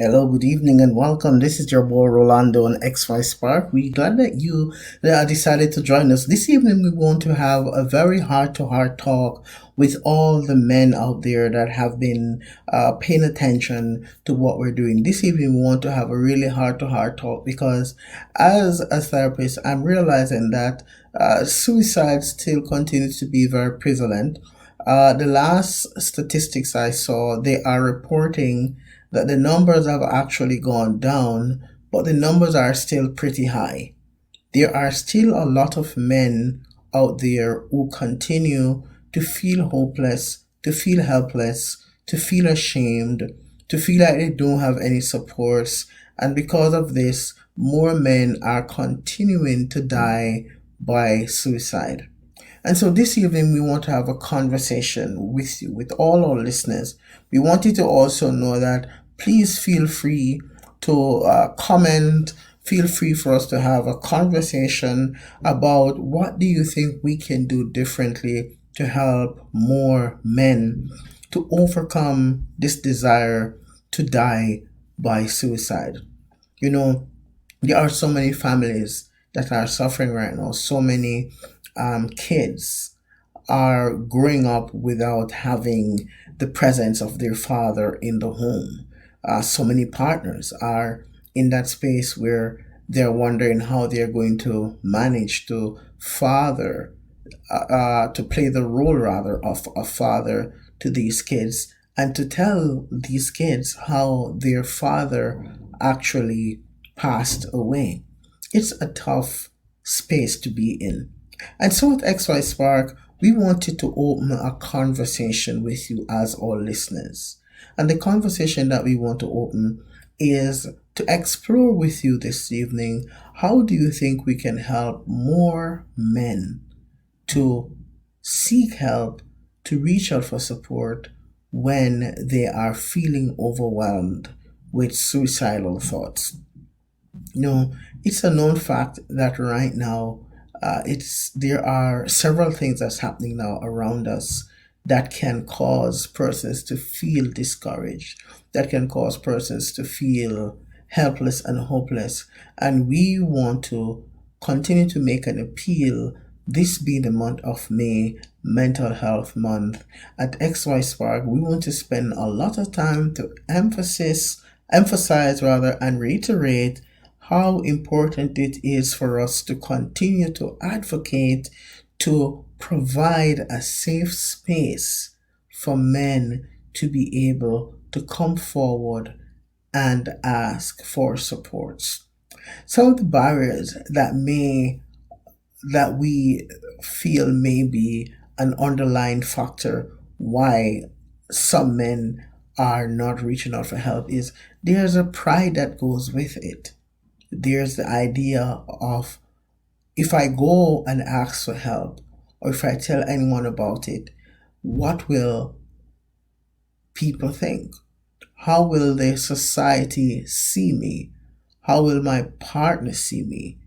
Hello, good evening, and welcome. This is your boy Rolando on XY Spark. We're glad that you decided to join us. This evening, we want to have a very heart to heart talk with all the men out there that have been paying attention to what we're doing. This evening, we want to have a really heart to heart talk because, as a therapist, I'm realizing that suicide still continues to be very prevalent. The last statistics I saw, they are reporting that the numbers have actually gone down, but the numbers are still pretty high. There are still a lot of men out there who continue to feel hopeless, to feel helpless, to feel ashamed, to feel like they don't have any supports. And because of this, more men are continuing to die by suicide. And so this evening, we want to have a conversation with you, with all our listeners. We want you to also know that please feel free to comment. Feel free for us to have a conversation about what do you think we can do differently to help more men to overcome this desire to die by suicide. You know, there are so many families that are suffering right now, so many kids are growing up without having the presence of their father in the home. So many partners are in that space where they're wondering how they're going to manage to to play the role rather of a father to these kids and to tell these kids how their father actually passed away. It's a tough space to be in. And so at XY Spark, we wanted to open a conversation with you as our listeners. And the conversation that we want to open is to explore with you this evening, how do you think we can help more men to seek help, to reach out for support when they are feeling overwhelmed with suicidal thoughts? You know, it's a known fact that right now, there are several things that's happening now around us that can cause persons to feel discouraged, that can cause persons to feel helpless and hopeless. And we want to continue to make an appeal, this being the month of May, Mental Health Month. At XY Spark, we want to spend a lot of time to emphasize rather, and reiterate how important it is for us to continue to advocate to provide a safe space for men to be able to come forward and ask for supports. Some of the barriers that we feel may be an underlying factor why some men are not reaching out for help is there's a pride that goes with it. There's the idea of, if I go and ask for help, or if I tell anyone about it, what will people think? How will the society see me? How will my partner see me?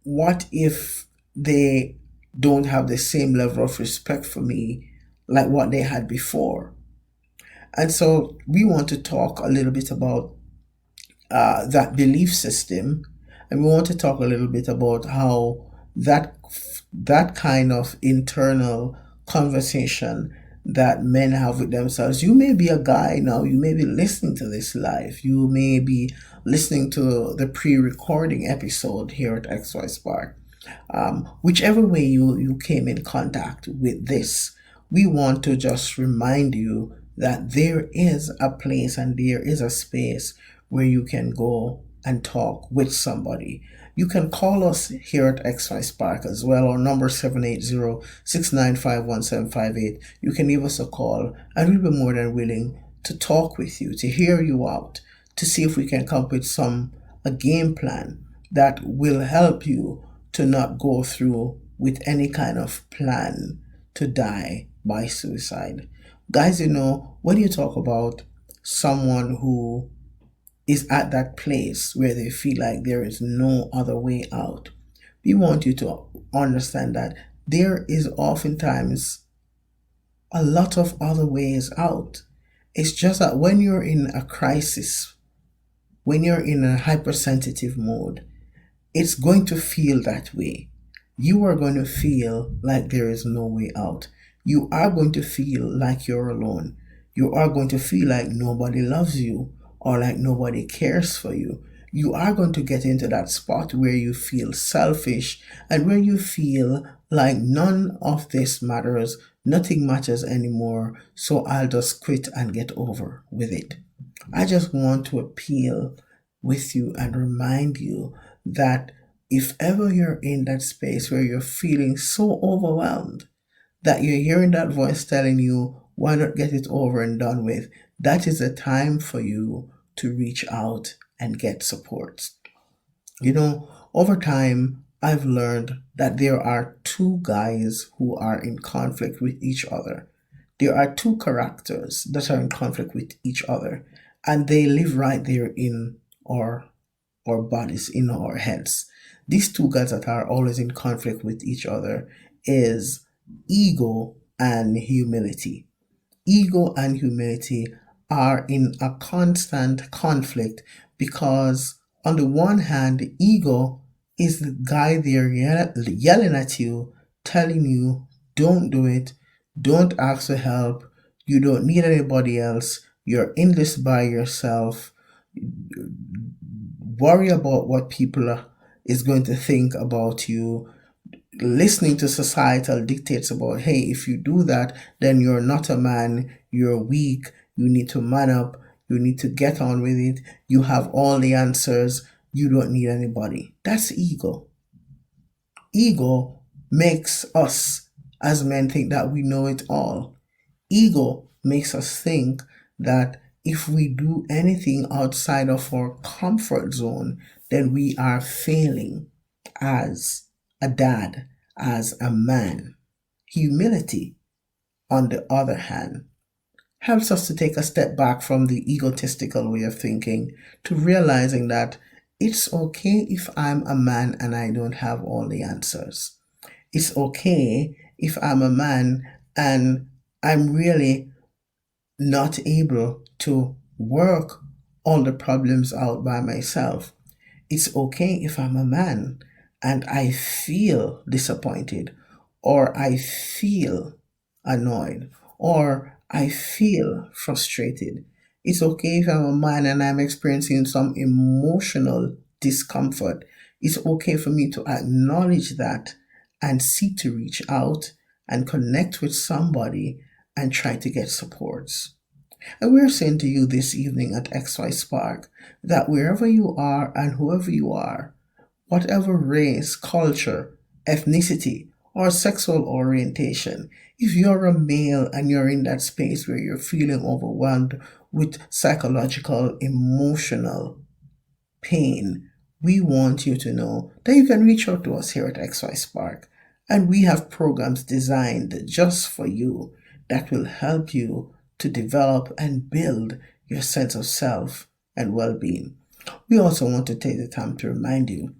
What if they don't have the same level of respect for me like what they had before? And so we want to talk a little bit about that belief system, and we want to talk a little bit about how that kind of internal conversation that men have with themselves. You may be a guy now, you may be listening to this live, you may be listening to the pre-recording episode here at XY Spark. Whichever way you came in contact with this, we want to just remind you that there is a place and there is a space where you can go and talk with somebody. You can call us here at XY Spark as well. Our number 780-695-1758. You can give us a call and we'll be more than willing to talk with you, to hear you out, to see if we can come up with a game plan that will help you to not go through with any kind of plan to die by suicide. Guys, when you talk about someone who is at that place where they feel like there is no other way out, we want you to understand that there is oftentimes a lot of other ways out. It's just that when you're in a crisis, when you're in a hypersensitive mode, it's going to feel that way. You are going to feel like there is no way out. You are going to feel like you're alone. You are going to feel like nobody loves you or like nobody cares for you. You are going to get into that spot where you feel selfish and where you feel like none of this matters, nothing matters anymore, so I'll just quit and get over with it. I just want to appeal with you and remind you that if ever you're in that space where you're feeling so overwhelmed that you're hearing that voice telling you, why not get it over and done with, that is a time for you to reach out and get support. Over time, I've learned that there are two guys who are in conflict with each other. There are two characters that are in conflict with each other, and they live right there in our our bodies, in our heads. These two guys that are always in conflict with each other is ego and humility. Ego and humility are in a constant conflict because, on the one hand, the ego is the guy there yelling at you, telling you, don't do it, don't ask for help, you don't need anybody else, you're in this by yourself, worry about what people is going to think about you, listening to societal dictates about, hey, if you do that, then you're not a man, you're weak, you need to man up, you need to get on with it, you have all the answers, you don't need anybody. That's ego. Ego makes us as men think that we know it all. Ego makes us think that if we do anything outside of our comfort zone, then we are failing as a dad, as a man. Humility, on the other hand, helps us to take a step back from the egotistical way of thinking to realizing that it's okay if I'm a man and I don't have all the answers. It's okay if I'm a man and I'm really not able to work all the problems out by myself. It's okay if I'm a man and I feel disappointed, or I feel annoyed, or I feel frustrated. It's okay if I'm a man and I'm experiencing some emotional discomfort. It's okay for me to acknowledge that and seek to reach out and connect with somebody and try to get supports. And we're saying to you this evening at XY Spark that wherever you are and whoever you are, whatever race, culture, ethnicity, or sexual orientation, if you're a male and you're in that space where you're feeling overwhelmed with psychological, emotional pain, we want you to know that you can reach out to us here at XY Spark. And we have programs designed just for you that will help you to develop and build your sense of self and well being. We also want to take the time to remind you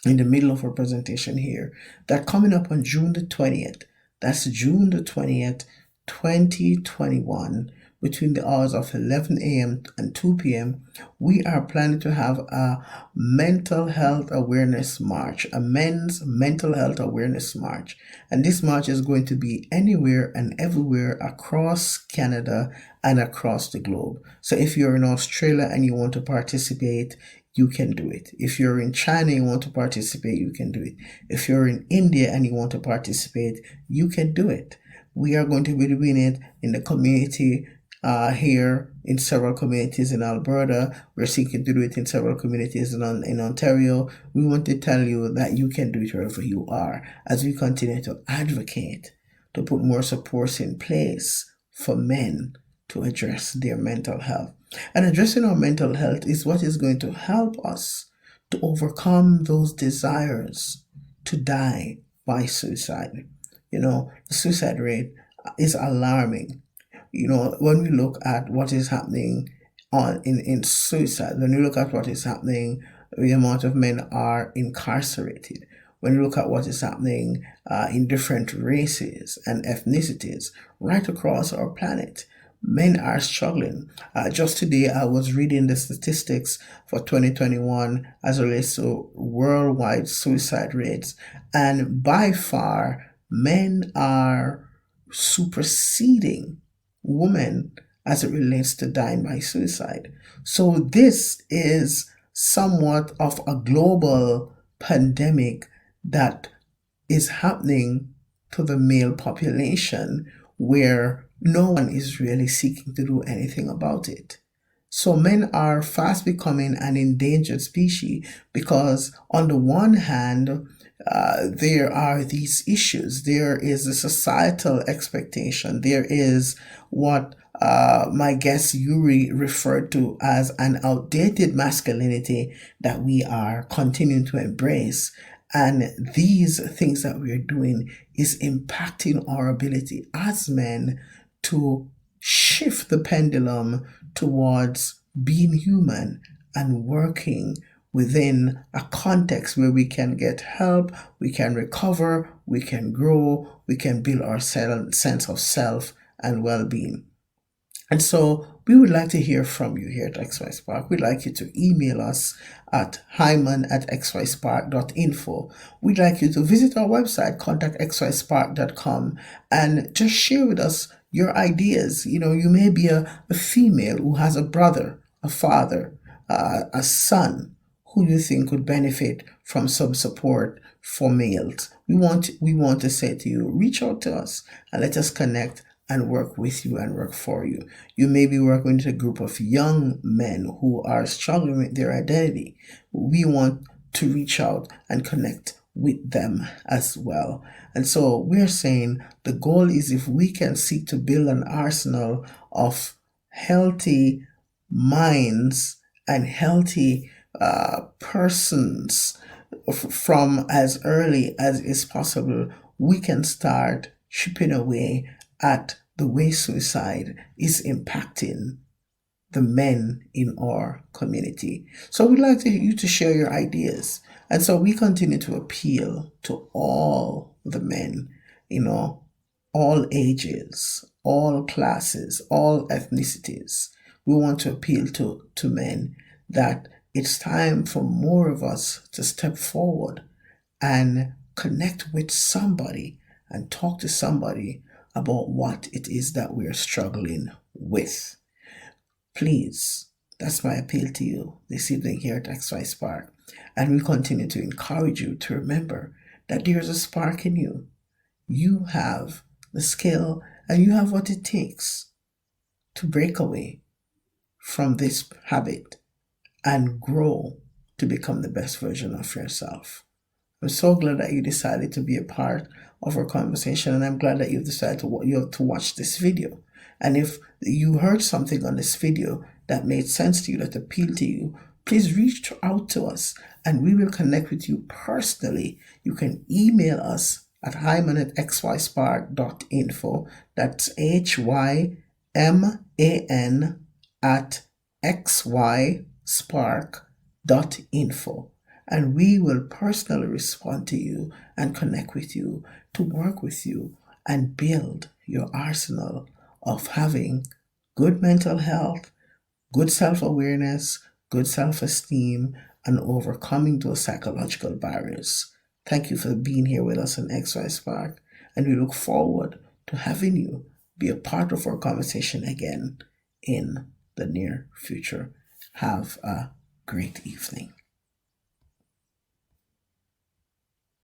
in the middle of our presentation here that coming up on June the 20th, that's June the 20th, 2021, between the hours of 11 a.m. and 2 p.m., we are planning to have a mental health awareness march, a men's mental health awareness march. And this march is going to be anywhere and everywhere across Canada and across the globe. So if you're in Australia and you want to participate, you can do it. If you're in China and you want to participate, you can do it. If you're in India and you want to participate, you can do it. We are going to be doing it in the community here in several communities in Alberta. We're seeking to do it in several communities in Ontario. We want to tell you that you can do it wherever you are as we continue to advocate to put more supports in place for men to address their mental health. And addressing our mental health is what is going to help us to overcome those desires to die by suicide. The suicide rate is alarming. When we look at what is happening in suicide, when we look at what is happening, the amount of men are incarcerated. When you look at what is happening in different races and ethnicities right across our planet, men are struggling. Just today, I was reading the statistics for 2021 as it relates to worldwide suicide rates, and by far, men are superseding women as it relates to dying by suicide. So, this is somewhat of a global pandemic that is happening to the male population where no one is really seeking to do anything about it. So men are fast becoming an endangered species because, on the one hand, there are these issues. There is a societal expectation. There is what my guest Yuri referred to as an outdated masculinity that we are continuing to embrace. And these things that we are doing is impacting our ability as men to shift the pendulum towards being human and working within a context where we can get help, we can recover, we can grow, we can build our sense of self and well-being. And so we would like to hear from you here at XY Spark. We'd like you to email us at hyman@xyspark.info. We'd like you to visit our website, contactxyspark.com, and just share with us your ideas. You may be a female who has a brother, a father, a son who you think could benefit from some support for males. We want to say to you, reach out to us and let us connect and work with you and work for you. You may be working with a group of young men who are struggling with their identity. We want to reach out and connect with them as well. And so we're saying the goal is, if we can seek to build an arsenal of healthy minds and healthy persons from as early as is possible, we can start chipping away at the way suicide is impacting the men in our community. So we'd like you to share your ideas. And so we continue to appeal to all the men, all ages, all classes, all ethnicities. We want to appeal to men that it's time for more of us to step forward and connect with somebody and talk to somebody about what it is that we're struggling with. Please, that's my appeal to you this evening here at XY Spark. And we continue to encourage you to remember that there's a spark in you. You have the skill and you have what it takes to break away from this habit and grow to become the best version of yourself. I'm so glad that you decided to be a part of our conversation, and I'm glad that you've decided to watch this video. And if you heard something on this video that made sense to you, that appealed to you, please reach out to us and we will connect with you personally. You can email us at hyman@xyspark.info. That's hyman@xyspark.info. And we will personally respond to you and connect with you to work with you and build your arsenal of having good mental health, good self-awareness, good self-esteem, and overcoming those psychological barriers. Thank you for being here with us on XY Spark, and we look forward to having you be a part of our conversation again in the near future. Have a great evening.